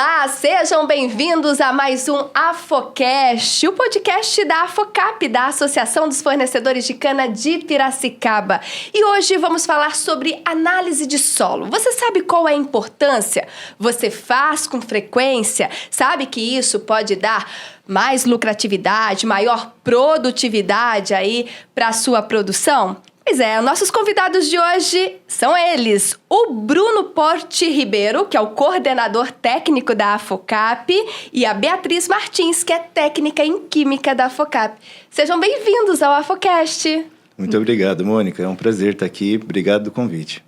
Olá, sejam bem-vindos a mais um Afocast, o podcast da Afocap, da Associação dos Fornecedores de Cana de Piracicaba. E hoje vamos falar sobre análise de solo. Você sabe qual é a importância? Você faz com frequência? Sabe que isso pode dar mais lucratividade, maior produtividade aí para a sua produção? Pois é, nossos convidados de hoje são eles, o Bruno Porte Ribeiro, que é o coordenador técnico da Afocap, e a Beatriz Martins, que é técnica em Química da Afocap. Sejam bem-vindos ao Afocast. Muito obrigado, Mônica. É um prazer estar aqui. Obrigado do convite.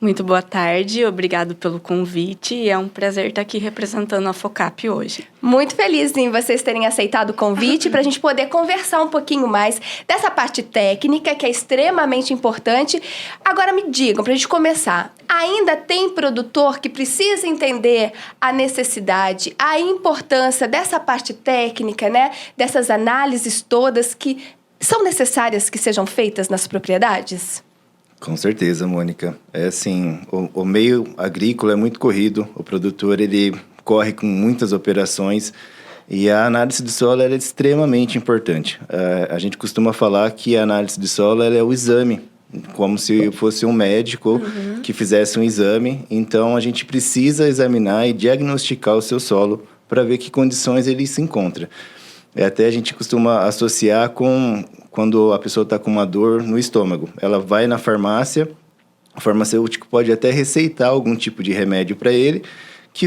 Muito boa tarde, obrigado pelo convite e é um prazer estar aqui representando a Afocap hoje. Muito feliz em vocês terem aceitado o convite para a gente poder conversar um pouquinho mais dessa parte técnica que é extremamente importante. Agora me digam, para a gente começar, ainda tem produtor que precisa entender a necessidade, a importância dessa parte técnica, né? Dessas análises todas que são necessárias que sejam feitas nas propriedades? Com certeza, Mônica. É assim, o meio agrícola é muito corrido, o produtor ele corre com muitas operações e a análise de solo é extremamente importante. A gente costuma falar que a análise de solo é o exame, como se fosse um médico que fizesse um exame. Então, a gente precisa examinar e diagnosticar o seu solo para ver que condições ele se encontra. Até a gente costuma associar com quando a pessoa está com uma dor no estômago. Ela vai na farmácia, o farmacêutico pode até receitar algum tipo de remédio para ele, que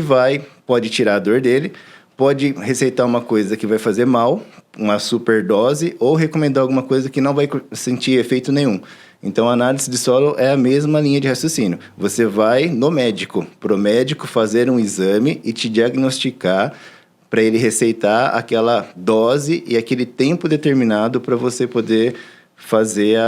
pode tirar a dor dele, pode receitar uma coisa que vai fazer mal, uma superdose, ou recomendar alguma coisa que não vai sentir efeito nenhum. Então, a análise de solo é a mesma linha de raciocínio. Você vai no médico, para o médico fazer um exame e te diagnosticar para ele receitar aquela dose e aquele tempo determinado para você poder fazer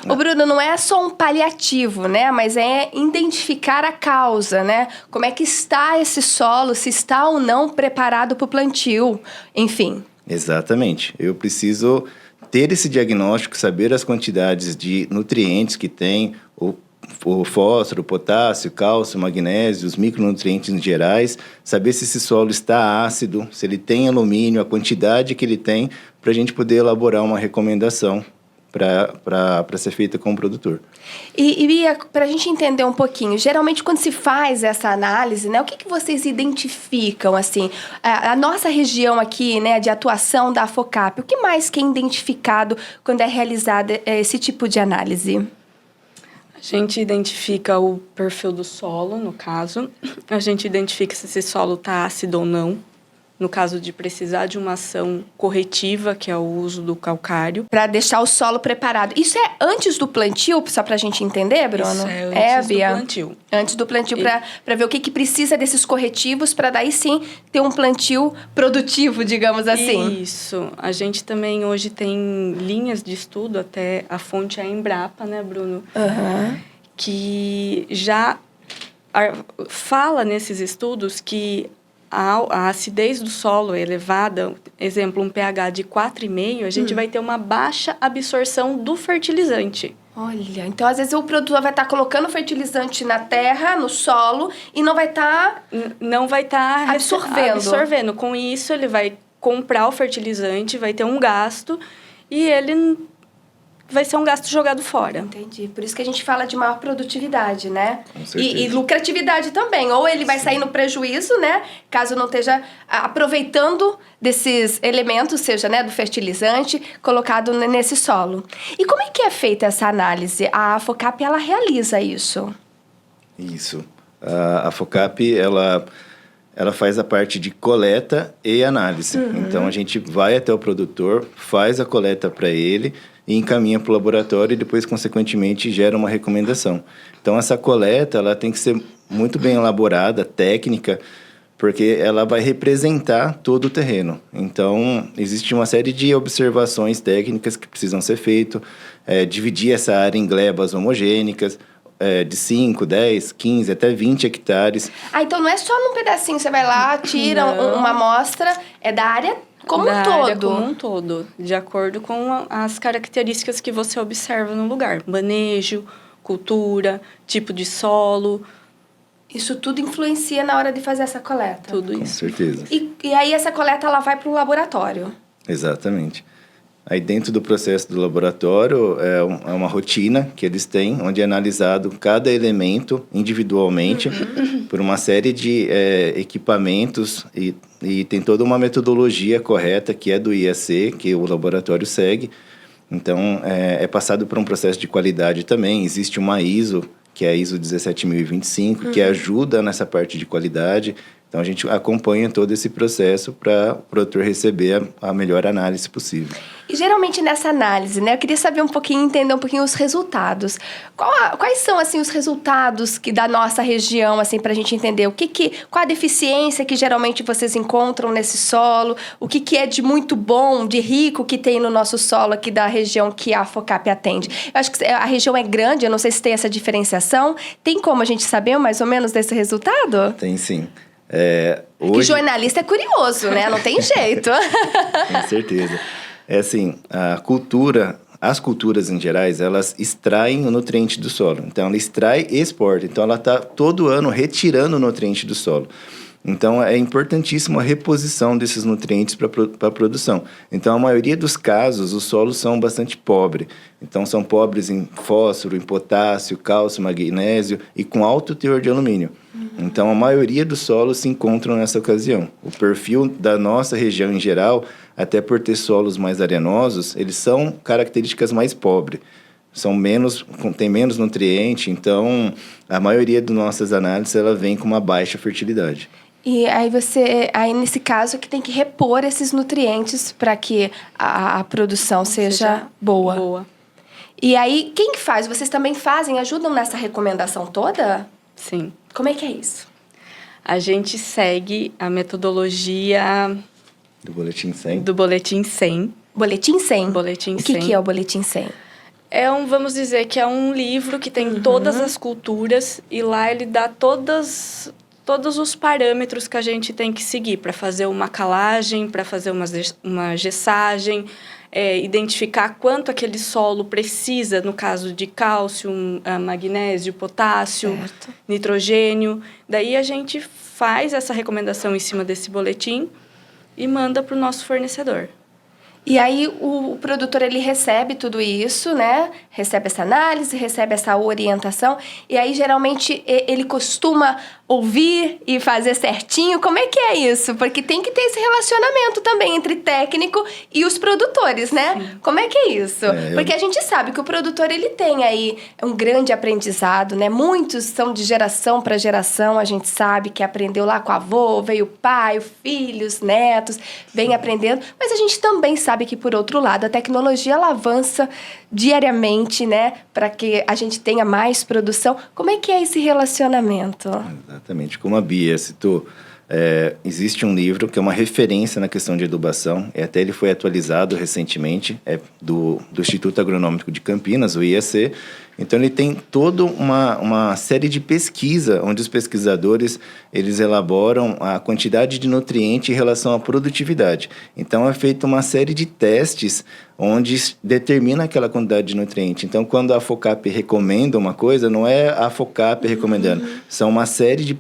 Ô Bruno, não é só um paliativo, né? Mas é identificar a causa, né? Como é que está esse solo, se está ou não preparado para o plantio, enfim. Exatamente. Eu preciso ter esse diagnóstico, saber as quantidades de nutrientes que tem, o fósforo, o potássio, cálcio, magnésio, os micronutrientes em gerais, saber se esse solo está ácido, se ele tem alumínio, a quantidade que ele tem, para a gente poder elaborar uma recomendação para ser feita com o produtor. E para a gente entender um pouquinho, geralmente quando se faz essa análise, né, o que vocês identificam, assim, a nossa região aqui, né, de atuação da Afocap, o que mais que é identificado quando é realizado esse tipo de análise? A gente identifica o perfil do solo, no caso. A gente identifica se esse solo está ácido ou não. No caso de precisar de uma ação corretiva, que é o uso do calcário. Para deixar o solo preparado. Isso é antes do plantio, só para a gente entender, Bruno? Isso é antes do plantio. Antes do plantio, para ver o que precisa desses corretivos, para daí sim ter um plantio produtivo, digamos assim. Isso. A gente também hoje tem linhas de estudo, até a fonte é a Embrapa, né, Bruno? Que já fala nesses estudos que a acidez do solo é elevada, exemplo, um pH de 4,5, a gente vai ter uma baixa absorção do fertilizante. Olha, então às vezes o produtor vai estar colocando fertilizante na terra, no solo, e não vai estar... Não vai estar absorvendo. Com isso, ele vai comprar o fertilizante, vai ter um gasto, e ele vai ser um gasto jogado fora. Entendi. Por isso que a gente fala de maior produtividade, né? Com certeza. E lucratividade também. Ou ele vai sair no prejuízo, né? Caso não esteja aproveitando desses elementos, seja, né, do fertilizante, colocado nesse solo. E como é que é feita essa análise? A Afocap, ela realiza isso? Isso. A Afocap, ela faz a parte de coleta e análise. Então, a gente vai até o produtor, faz a coleta para ele e encaminha para o laboratório e depois, consequentemente, gera uma recomendação. Então, essa coleta ela tem que ser muito bem elaborada, técnica, porque ela vai representar todo o terreno. Então, existe uma série de observações técnicas que precisam ser feitas, dividir essa área em glebas homogêneas, de 5, 10, 15, até 20 hectares. Então não é só num pedacinho, você vai lá, tira uma amostra, é da área como um todo. Área como um todo, de acordo com as características que você observa no lugar. Manejo, cultura, tipo de solo, Isso tudo influencia na hora de fazer essa coleta? Tudo Com isso. certeza. E aí essa coleta ela vai para o laboratório? Exatamente. Aí dentro do processo do laboratório é uma rotina que eles têm, onde é analisado cada elemento individualmente por uma série de equipamentos e tem toda uma metodologia correta que é do IAC, que o laboratório segue. Então, é passado por um processo de qualidade também. Existe uma ISO, que é a ISO 17025, que ajuda nessa parte de qualidade. Então, a gente acompanha todo esse processo para o produtor receber a melhor análise possível. E geralmente nessa análise, né? Eu queria saber entender um pouquinho os resultados. Quais são, assim, os resultados da nossa região, assim, para a gente entender qual a deficiência que geralmente vocês encontram nesse solo, o que é de muito bom, de rico que tem no nosso solo aqui da região que a FOCAP atende. Eu acho que a região é grande, eu não sei se tem essa diferenciação. Tem como a gente saber mais ou menos desse resultado? Tem sim. Hoje... Que jornalista é curioso, né? Não tem jeito. Com certeza. Assim, as culturas em gerais, elas extraem o nutriente do solo. Então, ela extrai e exporta. Então, ela está todo ano retirando o nutriente do solo. Então, é importantíssimo a reposição desses nutrientes para a produção. Então, a maioria dos casos, os solos são bastante pobres. Então, são pobres em fósforo, em potássio, cálcio, magnésio e com alto teor de alumínio. Então, a maioria dos solos se encontram nessa ocasião. O perfil da nossa região em geral, até por ter solos mais arenosos, eles são características mais pobres. Tem menos nutriente, então a maioria das nossas análises ela vem com uma baixa fertilidade. E aí nesse caso que tem que repor esses nutrientes para que a produção seja boa. E aí quem faz? Vocês também ajudam nessa recomendação toda? Sim. Como é que é isso? A gente segue a metodologia do Boletim 100. Boletim 100. Boletim 100? Boletim 100. O que é o Boletim 100? Vamos dizer que é um livro que tem todas as culturas e lá ele dá todos os parâmetros que a gente tem que seguir para fazer uma calagem, para fazer uma gessagem, identificar quanto aquele solo precisa, no caso de cálcio, magnésio, potássio, nitrogênio. Daí a gente faz essa recomendação em cima desse boletim e manda para o nosso fornecedor. E aí o produtor ele recebe tudo isso, né? Recebe essa análise, recebe essa orientação. E aí, geralmente, ele costuma ouvir e fazer certinho. Como é que é isso? Porque tem que ter esse relacionamento também entre técnico e os produtores, né? Sim. Como é que é isso? Porque a gente sabe que o produtor, ele tem aí um grande aprendizado, né? Muitos são de geração para geração. A gente sabe que aprendeu lá com o avô, veio o pai, o filho, os netos, vem aprendendo. Mas a gente também sabe que, por outro lado, a tecnologia, ela avança diariamente, né? Para que a gente tenha mais produção. Como é que é esse relacionamento? Exatamente. Como a Bia citou, existe um livro que é uma referência na questão de adubação. Até ele foi atualizado recentemente, do Instituto Agronômico de Campinas, o IAC. Então, ele tem toda uma série de pesquisa, onde os pesquisadores eles elaboram a quantidade de nutriente em relação à produtividade. Então, é feita uma série de testes onde determina aquela quantidade de nutriente. Então, quando a FOCAP recomenda uma coisa, não é a FOCAP recomendando. São uma série de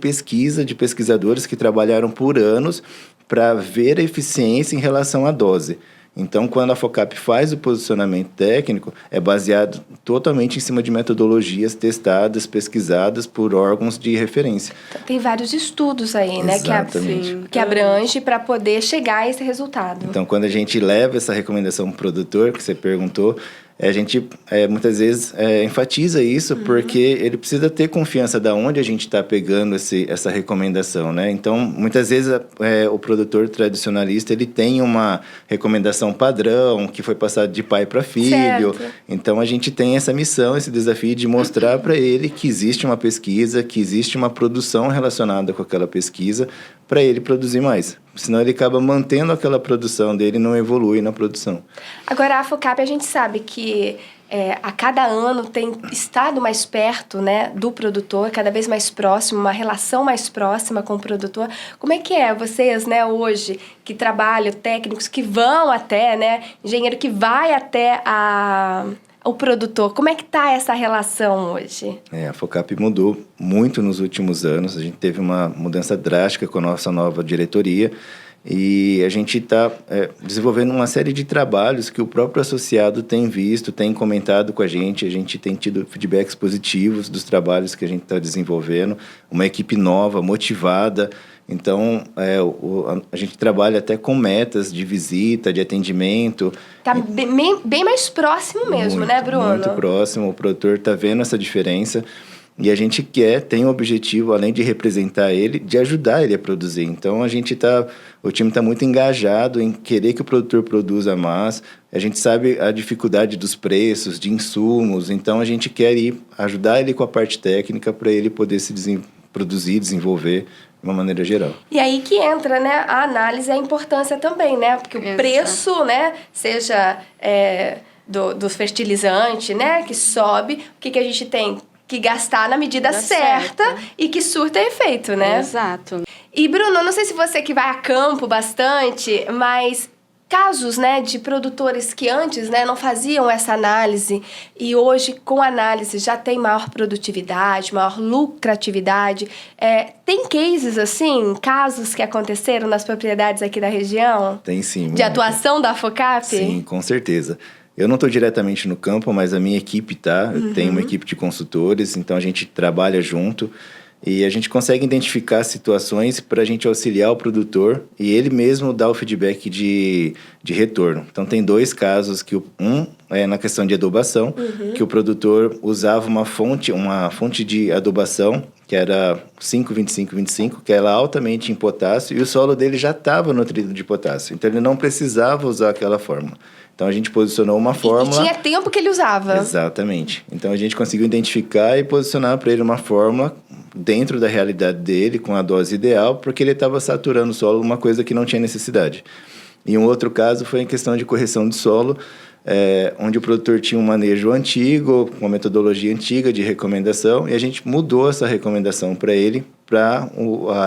pesquisadores que trabalharam por anos para ver a eficiência em relação à dose. Então, quando a FOCAP faz o posicionamento técnico, é baseado totalmente em cima de metodologias testadas, pesquisadas por órgãos de referência. Então, tem vários estudos aí, né? Exatamente. Que abrange para poder chegar a esse resultado. Então, quando a gente leva essa recomendação para o produtor, que você perguntou, a gente muitas vezes enfatiza isso porque ele precisa ter confiança de onde a gente está pegando essa recomendação, né? Então, muitas vezes o produtor tradicionalista ele tem uma recomendação padrão que foi passada de pai para filho. Certo. Então, a gente tem essa missão, esse desafio de mostrar para ele que existe uma pesquisa, que existe uma produção relacionada com aquela pesquisa para ele produzir mais. Senão ele acaba mantendo aquela produção dele e não evolui na produção. Agora, a FOCAP, a gente sabe que a cada ano tem estado mais perto, né, do produtor, cada vez mais próximo, uma relação mais próxima com o produtor. Como é que vocês, né, hoje, que trabalham, técnicos que vão até, né, engenheiro que vai até a o produtor? Como é que está essa relação hoje? A FOCAP mudou muito nos últimos anos. A gente teve uma mudança drástica com a nossa nova diretoria e a gente está desenvolvendo uma série de trabalhos que o próprio associado tem visto, tem comentado com a gente tem tido feedbacks positivos dos trabalhos que a gente está desenvolvendo, uma equipe nova, motivada. Então, a gente trabalha até com metas de visita, de atendimento. Está bem mais próximo mesmo, muito, né, Bruno? Muito próximo, o produtor está vendo essa diferença. E a gente tem o objetivo, além de representar ele, de ajudar ele a produzir. Então, o time está muito engajado em querer que o produtor produza mais. A gente sabe a dificuldade dos preços, de insumos. Então, a gente quer ajudar ele com a parte técnica para ele poder se produzir, desenvolver de uma maneira geral. E aí que entra, né, a análise e a importância também, né? Porque o preço, né, seja do fertilizante, né, que sobe, o que a gente tem que gastar na medida certa e que surta efeito, né? Exato. E, Bruno, não sei se você que vai a campo bastante, mas casos, né, de produtores que antes, né, não faziam essa análise e hoje, com análise, já tem maior produtividade, maior lucratividade. Tem cases, assim, casos que aconteceram nas propriedades aqui da região? Tem sim. De atuação da FOCAP? Sim, com certeza. Eu não estou diretamente no campo, mas a minha equipe tá. Eu tenho uma equipe de consultores, então a gente trabalha junto e a gente consegue identificar situações para a gente auxiliar o produtor e ele mesmo dar o feedback de retorno. Então, tem 2 casos, que um é na questão de adubação, que o produtor usava uma fonte de adubação, que era 5,25,25, que era altamente em potássio, e o solo dele já estava nutrido de potássio. Então, ele não precisava usar aquela fórmula. Então, a gente posicionou uma fórmula... E tinha tempo que ele usava. Exatamente. Então, a gente conseguiu identificar e posicionar para ele uma fórmula dentro da realidade dele, com a dose ideal, porque ele estava saturando o solo, uma coisa que não tinha necessidade. E um outro caso foi em questão de correção de solo, onde o produtor tinha um manejo antigo, uma metodologia antiga de recomendação, e a gente mudou essa recomendação para ele, para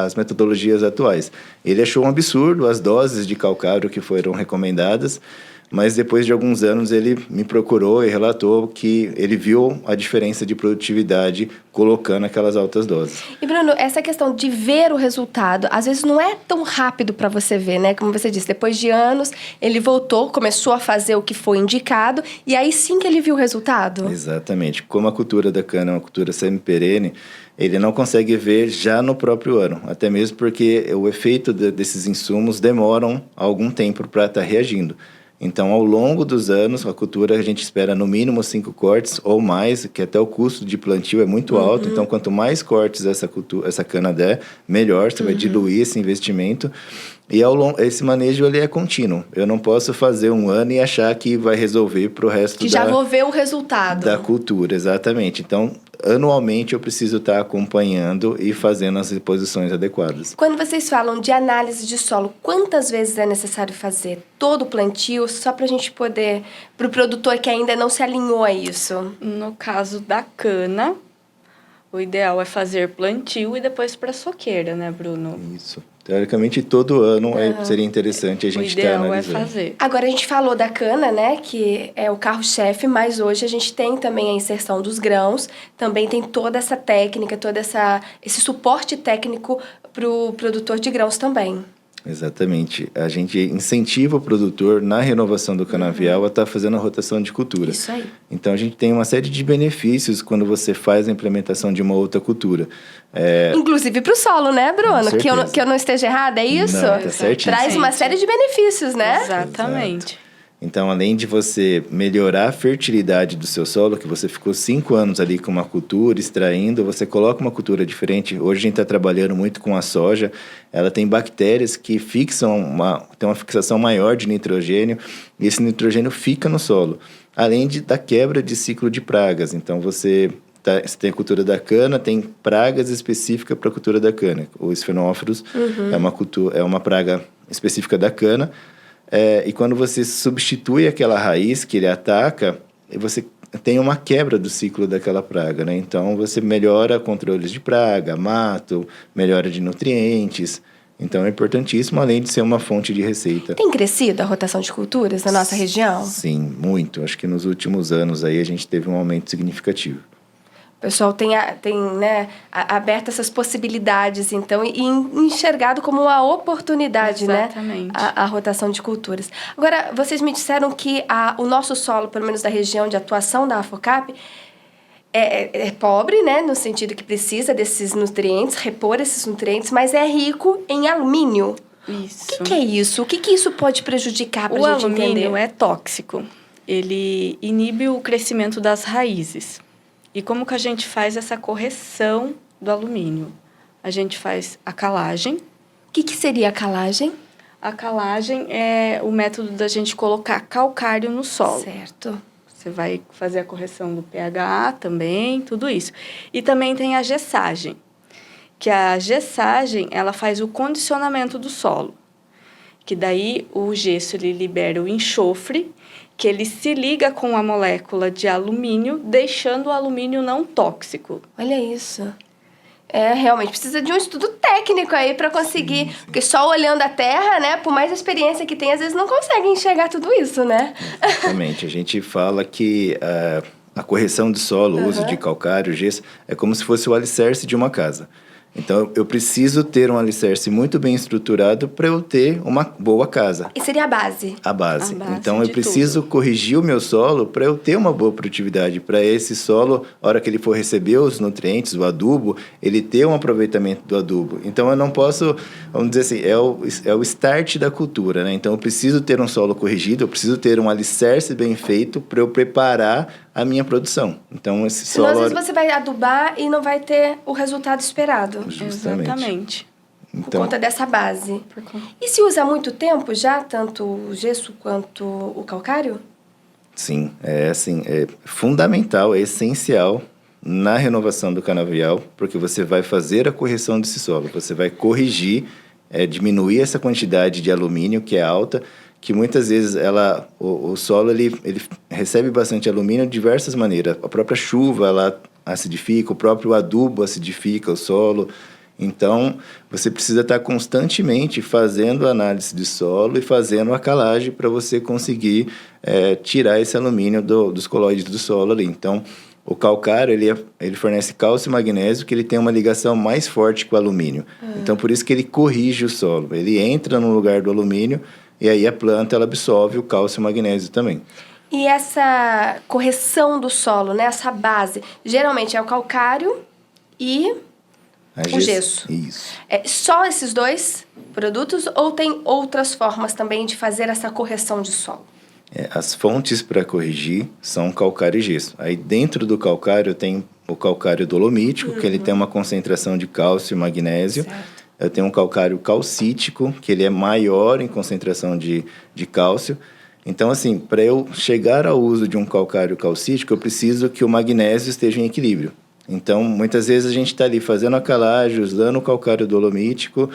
as metodologias atuais. Ele achou um absurdo as doses de calcário que foram recomendadas, mas depois de alguns anos ele me procurou e relatou que ele viu a diferença de produtividade colocando aquelas altas doses. E, Bruno, essa questão de ver o resultado, às vezes não é tão rápido para você ver, né? Como você disse, depois de anos, ele voltou, começou a fazer o que foi indicado, e aí sim que ele viu o resultado? Exatamente. Como a cultura da cana é uma cultura semi-perene, ele não consegue ver já no próprio ano, até mesmo porque o efeito desses insumos demoram algum tempo para estar reagindo. Então, ao longo dos anos, a cultura a gente espera no mínimo 5 cortes ou mais, que até o custo de plantio é muito alto. Então, quanto mais cortes essa cana der, melhor, você vai diluir esse investimento. E esse manejo ele é contínuo. Eu não posso fazer um ano e achar que vai resolver para o resto que já vou ver o resultado. Da cultura, exatamente. Então, anualmente eu preciso estar acompanhando e fazendo as reposições adequadas. Quando vocês falam de análise de solo, quantas vezes é necessário fazer todo o plantio, só para a gente poder, para o produtor que ainda não se alinhou a isso? No caso da cana, o ideal é fazer plantio e depois para soqueira, né, Bruno? Isso. Teoricamente, todo ano seria interessante a gente estar analisando. O ideal é fazer. Agora, a gente falou da cana, né, que é o carro-chefe, mas hoje a gente tem também a inserção dos grãos, também tem toda essa técnica, esse suporte técnico para o produtor de grãos também. Exatamente. A gente incentiva o produtor na renovação do canavial a estar fazendo a rotação de cultura. Isso aí. Então, a gente tem uma série de benefícios quando você faz a implementação de uma outra cultura. Inclusive para o solo, né, Bruno? Com Que eu não esteja errada, é isso? Não, tá certíssimo. Traz uma série de benefícios, né? Exatamente. Exato. Então, além de você melhorar a fertilidade do seu solo, que você ficou 5 anos ali com uma cultura, extraindo, você coloca uma cultura diferente. Hoje a gente está trabalhando muito com a soja. Ela tem bactérias que tem uma fixação maior de nitrogênio, e esse nitrogênio fica no solo. Além da quebra de ciclo de pragas. Então, você tem a cultura da cana, tem pragas específicas para a cultura da cana. Os fenófilos é uma praga específica da cana. E quando você substitui aquela raiz que ele ataca, você tem uma quebra do ciclo daquela praga, né? Então, você melhora controles de praga, mato, melhora de nutrientes. Então é importantíssimo, além de ser uma fonte de receita. Tem crescido a rotação de culturas na nossa região? Sim, muito. Acho que nos últimos anos aí a gente teve um aumento significativo. O pessoal tem né, aberto essas possibilidades, então, e enxergado como uma oportunidade, Exatamente. né? A rotação de culturas. Agora, vocês me disseram que o nosso solo, pelo menos da região de atuação da AFOCAP, é pobre, né? No sentido que precisa desses nutrientes, repor esses nutrientes, mas é rico em alumínio. Isso. O que é isso? O que isso pode prejudicar para a gente entender? O alumínio é tóxico. Ele inibe o crescimento das raízes. E como que a gente faz essa correção do alumínio? A gente faz a calagem. O que seria a calagem? A calagem é o método da gente colocar calcário no solo. Certo. Você vai fazer a correção do pH também, tudo isso. E também tem a gessagem, que a gessagem, ela faz o condicionamento do solo. Que daí o gesso, ele libera o enxofre, que ele se liga com a molécula de alumínio, deixando o alumínio não tóxico. Olha isso. Realmente precisa de um estudo técnico aí para conseguir, porque só olhando a terra, né, por mais experiência que tem, às vezes não consegue enxergar tudo isso, né? Exatamente. A gente fala que a correção de solo, o uso de calcário, gesso, é como se fosse o alicerce de uma casa. Então, eu preciso ter um alicerce muito bem estruturado para eu ter uma boa casa. E seria a base? A base. A base então, eu de preciso tudo. corrigir o meu solo para eu ter uma boa produtividade. Para esse solo, a hora que ele for receber os nutrientes, o adubo, ele ter um aproveitamento do adubo. Então, eu não posso, vamos dizer assim, é o start da cultura, né? Então, eu preciso ter um solo corrigido, eu preciso ter um alicerce bem feito para eu preparar a minha produção. Então, esse Senão, solo... às vezes você vai adubar e não vai ter o resultado esperado. Justamente. Exatamente. Por conta dessa base. E se usa há muito tempo já, tanto o gesso quanto o calcário? Sim, é fundamental, é essencial na renovação do canavial, porque você vai fazer a correção desse solo, você vai corrigir, diminuir essa quantidade de alumínio que é alta, que muitas vezes o solo ele recebe bastante alumínio de diversas maneiras. A própria chuva ela acidifica, o próprio adubo acidifica o solo. Então, você precisa estar constantemente fazendo análise de solo e fazendo a calagem para você conseguir tirar esse alumínio dos colóides do solo ali. Então, o calcário, ele fornece cálcio e magnésio, que ele tem uma ligação mais forte com o alumínio. Então, por isso que ele corrige o solo. Ele entra no lugar do alumínio e aí a planta ela absorve o cálcio e o magnésio também. E essa correção do solo, né, essa base, geralmente é o calcário e o gesso. Isso. Só esses dois produtos ou tem outras formas também de fazer essa correção de solo? As fontes para corrigir são calcário e gesso. Aí dentro do calcário tem o calcário dolomítico, que ele tem uma concentração de cálcio e magnésio. Certo. Eu tenho um calcário calcítico, que ele é maior em concentração de cálcio. Então, assim, para eu chegar ao uso de um calcário calcítico, eu preciso que o magnésio esteja em equilíbrio. Então, muitas vezes a gente está ali fazendo a calagem, usando o calcário dolomítico,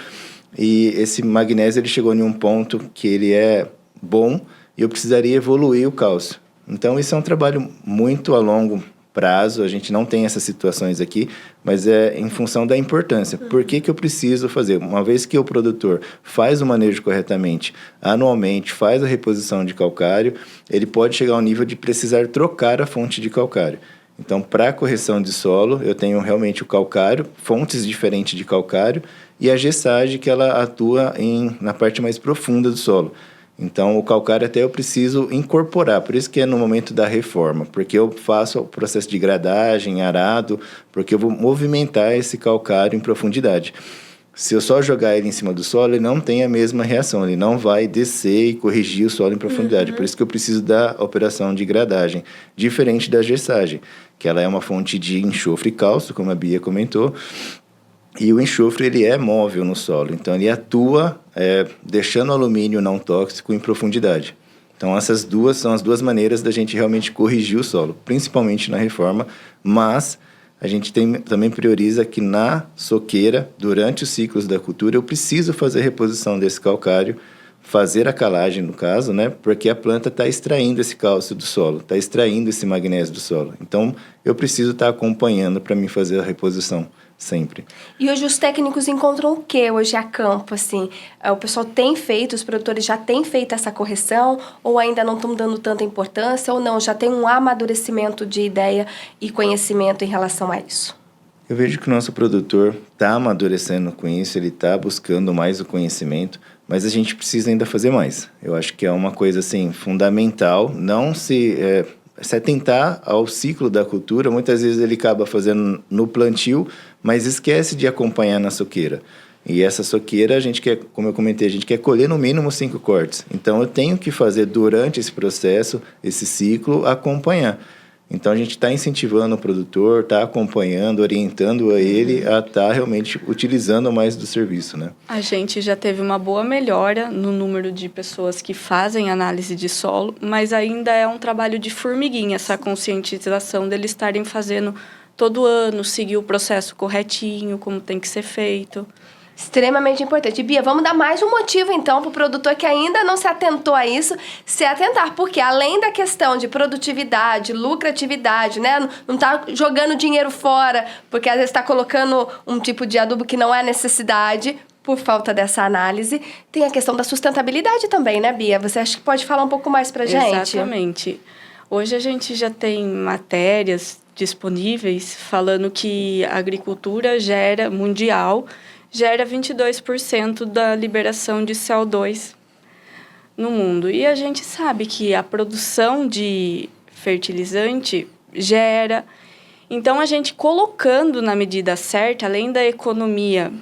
e esse magnésio ele chegou em um ponto que ele é bom e eu precisaria evoluir o cálcio. Então, isso é um trabalho muito a longo prazo, a gente não tem essas situações aqui, mas é em função da importância. Por que eu preciso fazer? Uma vez que o produtor faz o manejo corretamente, anualmente, faz a reposição de calcário, ele pode chegar ao nível de precisar trocar a fonte de calcário. Então, para a correção de solo, eu tenho realmente o calcário, fontes diferentes de calcário, e a gessagem, que ela atua na parte mais profunda do solo. Então, o calcário até eu preciso incorporar, por isso que é no momento da reforma, porque eu faço o processo de gradagem, arado, porque eu vou movimentar esse calcário em profundidade. Se eu só jogar ele em cima do solo, ele não tem a mesma reação, ele não vai descer e corrigir o solo em profundidade. Por isso que eu preciso da operação de gradagem, diferente da gessagem, que ela é uma fonte de enxofre e cálcio, como a Bia comentou, e o enxofre ele é móvel no solo, então ele atua deixando o alumínio não tóxico em profundidade. Então essas duas são as duas maneiras da gente realmente corrigir o solo, principalmente na reforma, mas a gente também prioriza que na soqueira, durante os ciclos da cultura, eu preciso fazer a reposição desse calcário, fazer a calagem no caso, né? Porque a planta está extraindo esse cálcio do solo, está extraindo esse magnésio do solo. Então eu preciso estar acompanhando para mim fazer a reposição sempre. E hoje os técnicos encontram o que hoje a campo, assim? O pessoal tem feito, os produtores já têm feito essa correção, ou ainda não estão dando tanta importância, ou não, já tem um amadurecimento de ideia e conhecimento em relação a isso? Eu vejo que o nosso produtor está amadurecendo com isso, ele está buscando mais o conhecimento, mas a gente precisa ainda fazer mais. Eu acho que é uma coisa, assim, fundamental, não se atentar ao ciclo da cultura. Muitas vezes ele acaba fazendo no plantio, mas esquece de acompanhar na soqueira. E essa soqueira, a gente quer, como eu comentei, a gente quer colher no mínimo 5 cortes. Então, eu tenho que fazer durante esse processo, esse ciclo, acompanhar. Então, a gente está incentivando o produtor, está acompanhando, orientando a ele a estar realmente utilizando mais do serviço, né? A gente já teve uma boa melhora no número de pessoas que fazem análise de solo, mas ainda é um trabalho de formiguinha, essa conscientização deles estarem fazendo todo ano, seguir o processo corretinho, como tem que ser feito. Extremamente importante. Bia, vamos dar mais um motivo, então, para o produtor que ainda não se atentou a isso, se atentar. Porque além da questão de produtividade, lucratividade, né? Não está jogando dinheiro fora, porque às vezes está colocando um tipo de adubo que não é necessidade, por falta dessa análise. Tem a questão da sustentabilidade também, né, Bia? Você acha que pode falar um pouco mais para a gente? Exatamente. Hoje a gente já tem matérias disponíveis falando que a agricultura mundial gera 22% da liberação de CO2 no mundo. E a gente sabe que a produção de fertilizante gera. Então, a gente colocando na medida certa, além da economia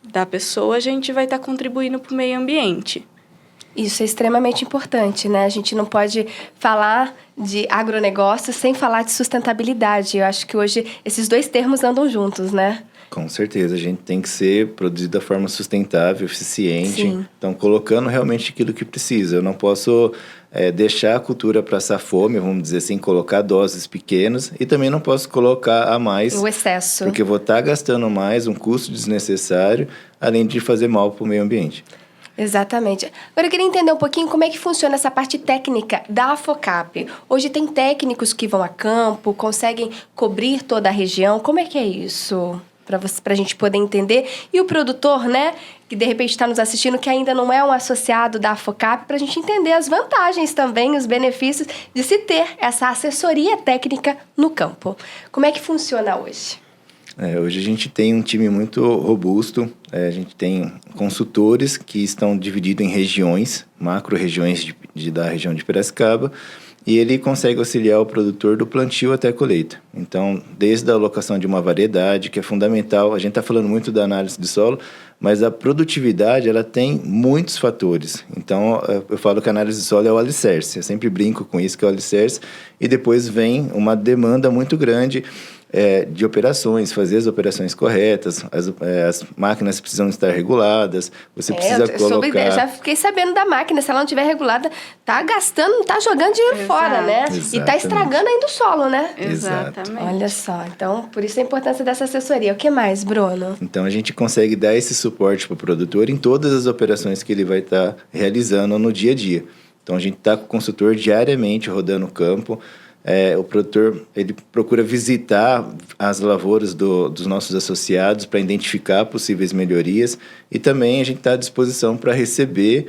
da pessoa, a gente vai estar contribuindo para o meio ambiente. Isso é extremamente importante, né? A gente não pode falar de agronegócio sem falar de sustentabilidade. Eu acho que hoje esses dois termos andam juntos, né? Com certeza, a gente tem que ser produzido da forma sustentável, eficiente. Sim. Então, colocando realmente aquilo que precisa. Eu não posso deixar a cultura passar fome, vamos dizer assim, colocar doses pequenas. E também não posso colocar a mais. O excesso. Porque eu vou estar gastando mais, um custo desnecessário, além de fazer mal para o meio ambiente. Exatamente. Agora eu queria entender um pouquinho como é que funciona essa parte técnica da AFOCAP. Hoje tem técnicos que vão a campo, conseguem cobrir toda a região. Como é que é isso? Para a gente poder entender. E o produtor, né, que de repente está nos assistindo, que ainda não é um associado da AFOCAP, para a gente entender as vantagens também, os benefícios de se ter essa assessoria técnica no campo. Como é que funciona hoje? Hoje a gente tem um time muito robusto, a gente tem consultores que estão divididos em regiões, macro-regiões da região de Piracicaba, e ele consegue auxiliar o produtor do plantio até a colheita. Então, desde a alocação de uma variedade, que é fundamental, a gente está falando muito da análise de solo, mas a produtividade, ela tem muitos fatores. Então, eu falo que a análise de solo é o alicerce, eu sempre brinco com isso, que é o alicerce, e depois vem uma demanda muito grande de operações, fazer as operações corretas, as máquinas precisam estar reguladas, você precisa colocar... Já fiquei sabendo da máquina, se ela não estiver regulada, tá gastando, não tá jogando dinheiro fora, né? Exatamente. E tá estragando ainda o solo, né? Exatamente. Olha só, então, por isso a importância dessa assessoria. O que mais, Bruno? Então, a gente consegue dar esse suporte para o produtor em todas as operações que ele vai estar realizando no dia a dia. Então, a gente está com o consultor diariamente rodando o campo. O produtor ele procura visitar as lavouras dos nossos associados para identificar possíveis melhorias e também a gente está à disposição para receber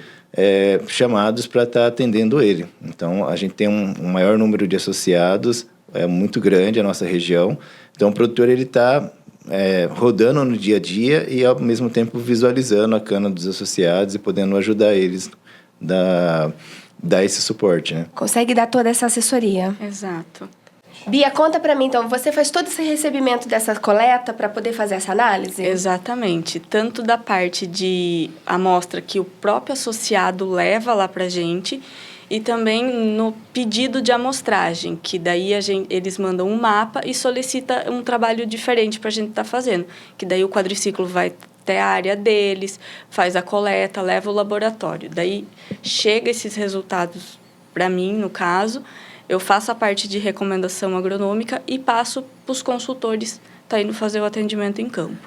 chamados para estar atendendo ele. Então, a gente tem um maior número de associados, é muito grande a nossa região. Então, o produtor ele está rodando no dia a dia e, ao mesmo tempo, visualizando a cana dos associados e podendo ajudar eles dar esse suporte, né? Consegue dar toda essa assessoria. Exato. Bia, conta pra mim, então, você faz todo esse recebimento dessa coleta para poder fazer essa análise? Exatamente. Tanto da parte de amostra que o próprio associado leva lá pra gente e também no pedido de amostragem, que daí eles mandam um mapa e solicita um trabalho diferente pra gente estar fazendo. Que daí o quadriciclo vai até a área deles, faz a coleta, leva ao laboratório. Daí chega esses resultados para mim, no caso, eu faço a parte de recomendação agronômica e passo para os consultores tá indo fazer o atendimento em campo.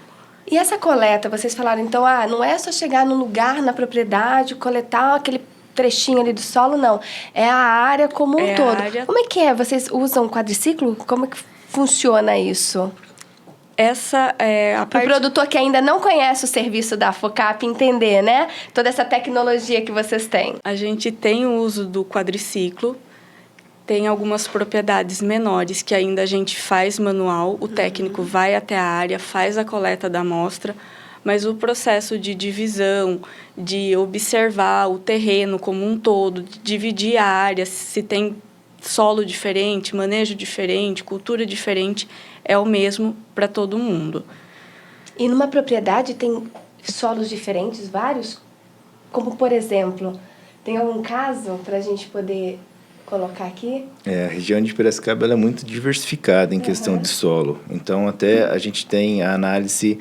E essa coleta, vocês falaram, então, não é só chegar no lugar, na propriedade, coletar aquele trechinho ali do solo, não. É a área como um todo. Como é que é? Vocês usam quadriciclo? Como é que funciona isso? essa é a parte... Para o produtor que ainda não conhece o serviço da Afocap entender, né? Toda essa tecnologia que vocês têm. A gente tem o uso do quadriciclo, tem algumas propriedades menores que ainda a gente faz manual, o técnico vai até a área, faz a coleta da amostra, mas o processo de divisão, de observar o terreno como um todo, de dividir a área, se tem solo diferente, manejo diferente, cultura diferente, é o mesmo para todo mundo. E numa propriedade tem solos diferentes, vários? Como, por exemplo, tem algum caso para a gente poder colocar aqui? A região de Piracicaba ela é muito diversificada em questão de solo. Então, até a gente tem a análise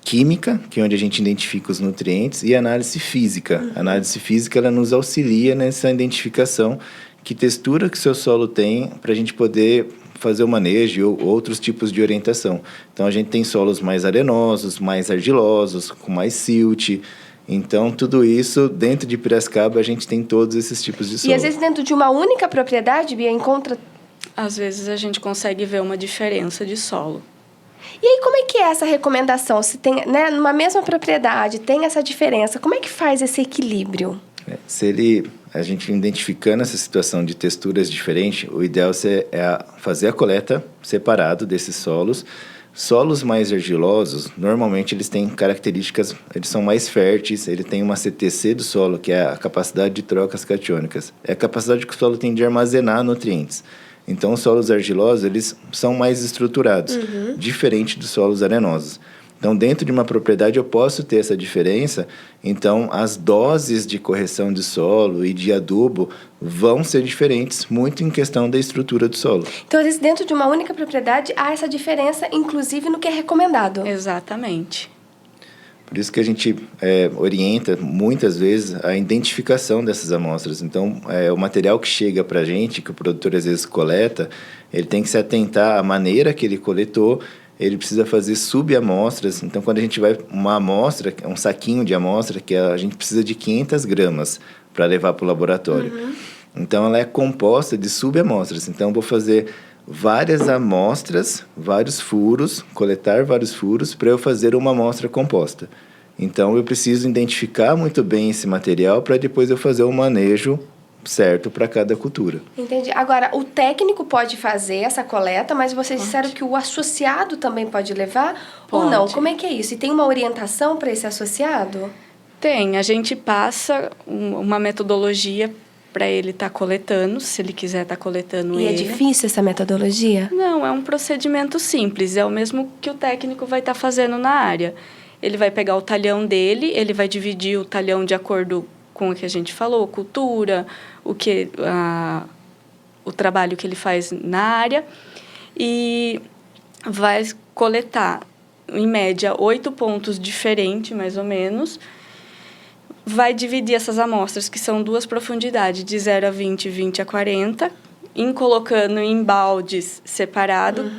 química, que é onde a gente identifica os nutrientes, e a análise física. A análise física ela nos auxilia nessa identificação que textura que o seu solo tem para a gente poder fazer o manejo ou outros tipos de orientação. Então, a gente tem solos mais arenosos, mais argilosos, com mais silt. Então, tudo isso, dentro de Piracicaba, a gente tem todos esses tipos de solo. E, às vezes, dentro de uma única propriedade, Bia, encontra... Às vezes, a gente consegue ver uma diferença de solo. E aí, como é que é essa recomendação? Se tem, né, numa mesma propriedade, tem essa diferença, como é que faz esse equilíbrio? A gente identificando essa situação de texturas diferentes, o ideal é fazer a coleta separado desses solos. Solos mais argilosos, normalmente eles têm características, eles são mais férteis, ele tem uma CTC do solo, que é a capacidade de trocas catiônicas. É a capacidade que o solo tem de armazenar nutrientes. Então, os solos argilosos, eles são mais estruturados, diferente dos solos arenosos. Então, dentro de uma propriedade, eu posso ter essa diferença. Então, as doses de correção de solo e de adubo vão ser diferentes, muito em questão da estrutura do solo. Então, às vezes, dentro de uma única propriedade, há essa diferença, inclusive, no que é recomendado. Exatamente. Por isso que a gente orienta, muitas vezes, a identificação dessas amostras. Então, o material que chega para a gente, que o produtor, às vezes, coleta, ele tem que se atentar à maneira que ele coletou. Ele precisa fazer subamostras. Então, quando a gente vai uma amostra, um saquinho de amostra, que a gente precisa de 500 gramas para levar para o laboratório. Então, ela é composta de subamostras. Então, eu vou fazer várias amostras, vários furos, coletar vários furos para eu fazer uma amostra composta. Então, eu preciso identificar muito bem esse material para depois eu fazer o manejo certo para cada cultura. Entendi. Agora, o técnico pode fazer essa coleta, mas vocês disseram que o associado também pode levar? Pode. Ou não? Como é que é isso? E tem uma orientação para esse associado? Tem. A gente passa uma metodologia para ele estar coletando, se ele quiser estar coletando E ele. é difícil essa metodologia? Não, é um procedimento simples. É o mesmo que o técnico vai estar fazendo na área. Ele vai pegar o talhão dele, ele vai dividir o talhão de acordo com o que a gente falou, cultura, o trabalho que ele faz na área, e vai coletar, em média, 8 pontos diferentes, mais ou menos. Vai dividir essas amostras, que são 2 profundidades, de 0 a 20, 20 a 40, colocando em baldes separados,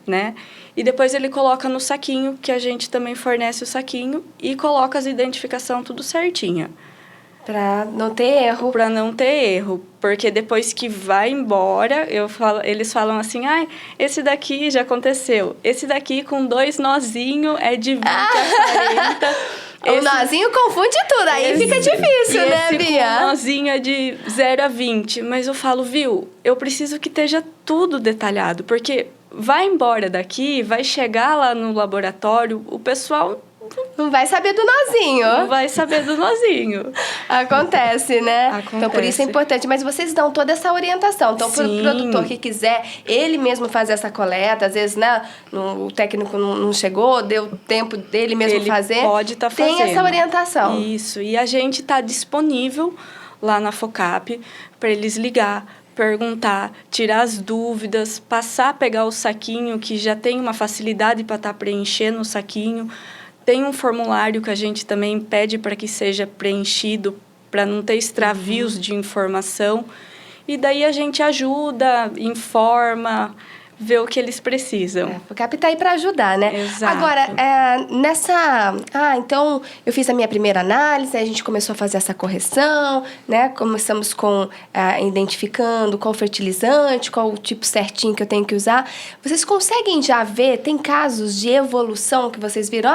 né? E depois ele coloca no saquinho, que a gente também fornece o saquinho, e coloca as identificações tudo certinha. Para não ter erro. Para não ter erro. Porque depois que vai embora, eles falam assim, esse daqui já aconteceu. Esse daqui com 2 nozinhos é de 20 a 40. O nozinho confunde tudo, aí fica difícil, né, Bia? O nozinho é de 0 a 20. Mas eu falo, viu, eu preciso que esteja tudo detalhado. Porque vai embora daqui, vai chegar lá no laboratório, o pessoal... Não vai saber do nozinho. Não vai saber do nozinho. Acontece, né? Acontece. Então, por isso é importante. Mas vocês dão toda essa orientação. Então, para o produtor que quiser, ele mesmo fazer essa coleta, às vezes, né, o técnico não chegou, deu tempo dele mesmo fazer. Ele pode estar fazendo. Tem essa orientação. Isso. E a gente está disponível lá na Afocap para eles ligar, perguntar, tirar as dúvidas, passar a pegar o saquinho, que já tem uma facilidade para estar preenchendo o saquinho. Tem um formulário que a gente também pede para que seja preenchido, para não ter extravios de informação. E daí a gente ajuda, informa, ver o que eles precisam. A FOCAP está aí para ajudar, né? Exato. Agora, então eu fiz a minha primeira análise, aí a gente começou a fazer essa correção, né? Começamos com identificando qual fertilizante, qual o tipo certinho que eu tenho que usar. Vocês conseguem já ver, tem casos de evolução que vocês viram?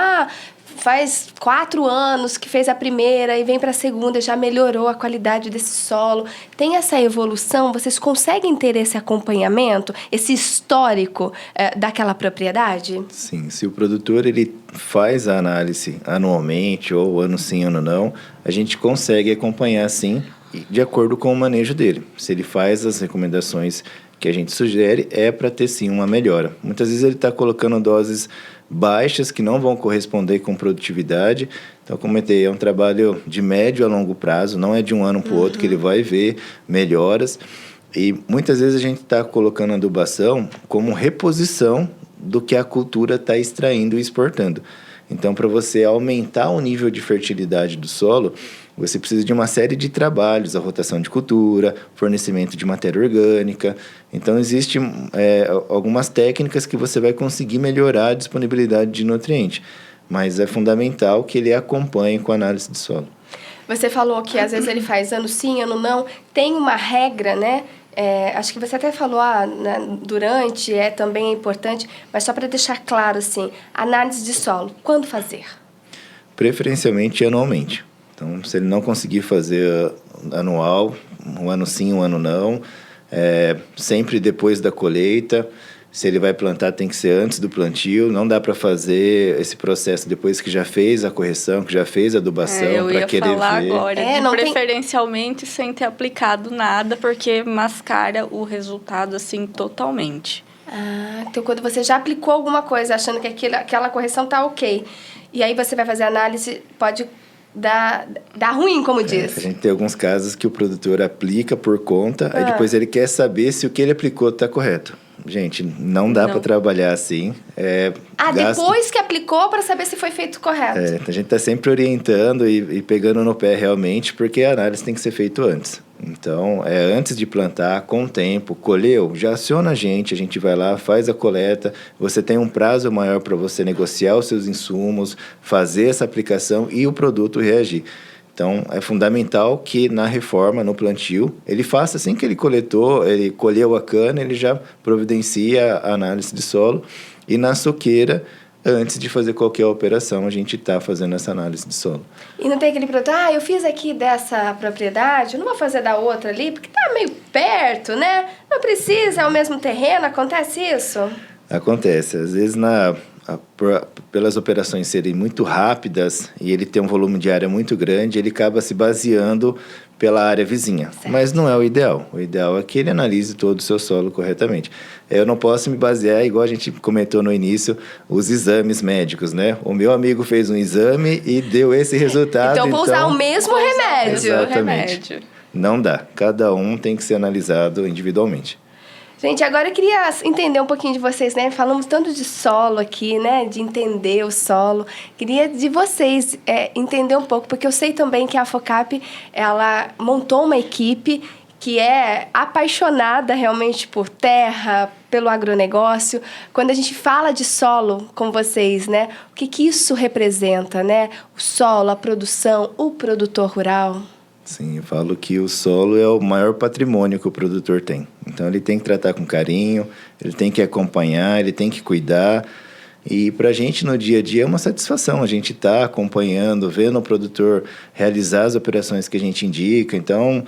Faz 4 anos que fez a primeira e vem para a segunda, já melhorou a qualidade desse solo. Tem essa evolução? Vocês conseguem ter esse acompanhamento, esse histórico daquela propriedade? Sim, se o produtor ele faz a análise anualmente ou ano sim, ano não, a gente consegue acompanhar sim, de acordo com o manejo dele. Se ele faz as recomendações que a gente sugere, é para ter sim uma melhora. Muitas vezes ele está colocando doses baixas que não vão corresponder com produtividade. Então, como eu comentei, é um trabalho de médio a longo prazo, não é de um ano para o outro que ele vai ver melhoras. E muitas vezes a gente está colocando a adubação como reposição do que a cultura está extraindo e exportando. Então, para você aumentar o nível de fertilidade do solo, você precisa de uma série de trabalhos, a rotação de cultura, fornecimento de matéria orgânica. Então, existem algumas técnicas que você vai conseguir melhorar a disponibilidade de nutriente. Mas é fundamental que ele acompanhe com a análise de solo. Você falou que às vezes ele faz ano sim, ano não. Tem uma regra, né? Acho que você até falou durante, também é importante, mas só para deixar claro, assim, análise de solo, quando fazer? Preferencialmente anualmente. Então, se ele não conseguir fazer anual, um ano sim, um ano não, sempre depois da colheita. Se ele vai plantar, tem que ser antes do plantio. Não dá para fazer esse processo depois que já fez a correção, que já fez a adubação, para querer ver. Eu ia falar agora, não preferencialmente sem ter aplicado nada, porque mascara o resultado, assim, totalmente. Então quando você já aplicou alguma coisa, achando que aquela correção tá ok, e aí você vai fazer a análise, pode dar ruim, como diz. A gente tem alguns casos que o produtor aplica por conta, aí depois ele quer saber se o que ele aplicou está correto. Gente, não dá para trabalhar assim. Depois que aplicou para saber se foi feito correto. A gente está sempre orientando e pegando no pé realmente, porque a análise tem que ser feita antes. Então, antes de plantar, com tempo, colheu, já aciona a gente vai lá, faz a coleta, você tem um prazo maior para você negociar os seus insumos, fazer essa aplicação e o produto reagir. Então, é fundamental que na reforma, no plantio, ele faça assim que ele colheu a cana, ele já providencia a análise de solo. E na soqueira, antes de fazer qualquer operação, a gente está fazendo essa análise de solo. E não tem aquele produto, eu fiz aqui dessa propriedade, eu não vou fazer da outra ali, porque tá meio perto, né? Não precisa, é o mesmo terreno, acontece isso? Acontece. Às vezes, pelas operações serem muito rápidas e ele ter um volume de área muito grande, ele acaba se baseando pela área vizinha. Certo. Mas não é o ideal. O ideal é que ele analise todo o seu solo corretamente. Eu não posso me basear, igual a gente comentou no início, os exames médicos, né? O meu amigo fez um exame e deu esse resultado. Então, vou usar o mesmo remédio. Exatamente. Não dá. Cada um tem que ser analisado individualmente. Gente, agora eu queria entender um pouquinho de vocês, né? Falamos tanto de solo aqui, né? De entender o solo. Queria de vocês entender um pouco, porque eu sei também que a FOCAP, ela montou uma equipe que é apaixonada realmente por terra, pelo agronegócio. Quando a gente fala de solo com vocês, né? O que isso representa, né? O solo, a produção, o produtor rural. Sim, eu falo que o solo é o maior patrimônio que o produtor tem. Então, ele tem que tratar com carinho, ele tem que acompanhar, ele tem que cuidar. E para a gente, no dia a dia, é uma satisfação. A gente está acompanhando, vendo o produtor realizar as operações que a gente indica. Então,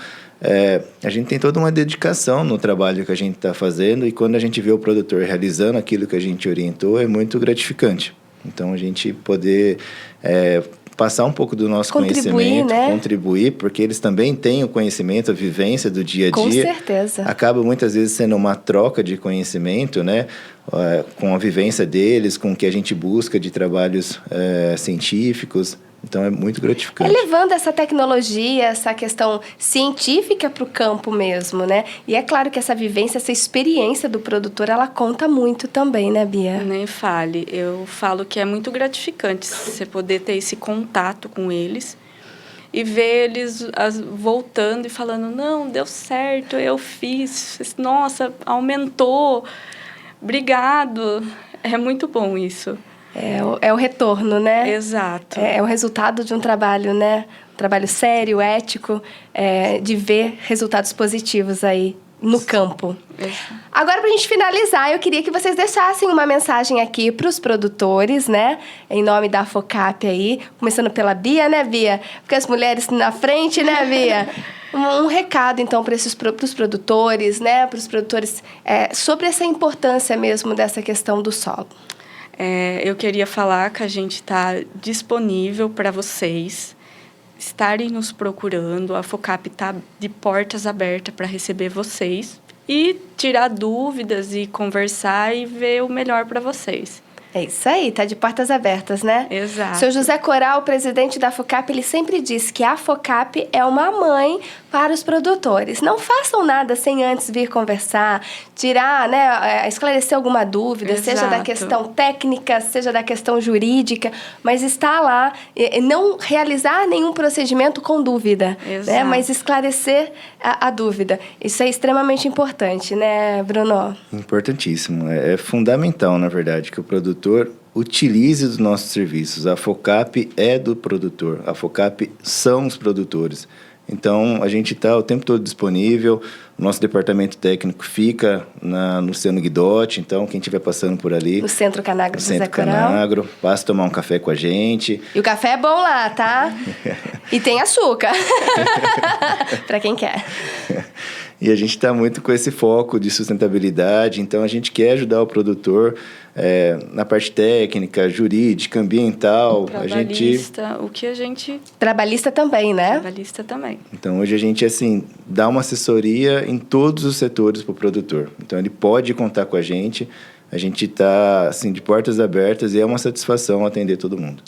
a gente tem toda uma dedicação no trabalho que a gente está fazendo. E quando a gente vê o produtor realizando aquilo que a gente orientou, é muito gratificante. Então, a gente poder passar um pouco do nosso conhecimento, né? Contribuir, porque eles também têm o conhecimento, a vivência do dia a dia. Com certeza. Acaba muitas vezes sendo uma troca de conhecimento, né? Com a vivência deles, com o que a gente busca de trabalhos científicos. Então, é muito gratificante. Levando essa tecnologia, essa questão científica para o campo mesmo, né? E é claro que essa vivência, essa experiência do produtor, ela conta muito também, né, Bia? Nem fale. Eu falo que é muito gratificante você poder ter esse contato com eles e ver eles voltando e falando, não, deu certo, eu fiz, nossa, aumentou. obrigado. É muito bom isso. É o retorno, né? Exato. É o resultado de um trabalho, né? Um trabalho sério, ético, de ver resultados positivos aí no campo. Agora, pra gente finalizar, eu queria que vocês deixassem uma mensagem aqui pros produtores, né? Em nome da Afocap aí, começando pela Bia, né, Bia? Porque as mulheres na frente, né, Bia? Um recado, então, para os produtores, né? Para os produtores, sobre essa importância mesmo dessa questão do solo. Eu queria falar que a gente está disponível para vocês estarem nos procurando. A Afocap está de portas abertas para receber vocês e tirar dúvidas e conversar e ver o melhor para vocês. É isso aí, tá de portas abertas, né? Exato. Seu José Coral, presidente da Afocap, ele sempre diz que a Afocap é uma mãe para os produtores. Não façam nada sem antes vir conversar, tirar, né, esclarecer alguma dúvida, Exato. seja da questão técnica, seja da questão jurídica, mas estar lá, não realizar nenhum procedimento com dúvida, né? Mas esclarecer a dúvida. Isso é extremamente importante, né, Bruno? Importantíssimo. É fundamental, na verdade, que o produtor utilize os nossos serviços. A Afocap é do produtor. A Afocap são os produtores. Então, a gente está o tempo todo disponível. O nosso departamento técnico fica no Luciano Guidotti. Então, quem estiver passando por ali... No Centro Canagro, José Coral. Passa tomar um café com a gente. E o café é bom lá, tá? E tem açúcar. Para quem quer. E a gente está muito com esse foco de sustentabilidade. Então, a gente quer ajudar o produtor na parte técnica, jurídica, ambiental. Trabalhista, o que a gente... Trabalhista também, né? Trabalhista também. Então, hoje a gente, assim, dá uma assessoria em todos os setores para o produtor. Então, ele pode contar com a gente. A gente está, assim, de portas abertas e é uma satisfação atender todo mundo.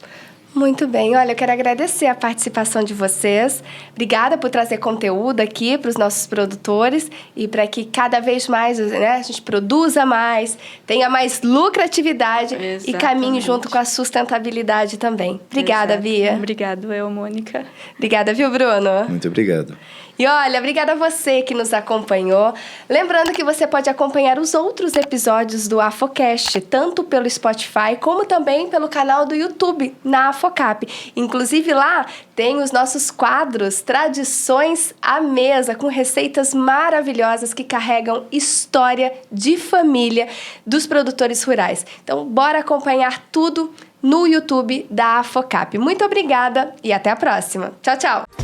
Muito bem. Olha, eu quero agradecer a participação de vocês. Obrigada por trazer conteúdo aqui para os nossos produtores e para que cada vez mais, né, a gente produza mais, tenha mais lucratividade. Exatamente. E caminhe junto com a sustentabilidade também. Obrigada, Exato. Bia. Obrigada, Mônica. Obrigada, viu, Bruno? Muito obrigado. E olha, obrigada a você que nos acompanhou. Lembrando que você pode acompanhar os outros episódios do Afocast, tanto pelo Spotify como também pelo canal do YouTube, na Afocap. Inclusive lá tem os nossos quadros Tradições à Mesa, com receitas maravilhosas que carregam história de família dos produtores rurais. Então, bora acompanhar tudo no YouTube da Afocap. Muito obrigada e até a próxima. Tchau, tchau!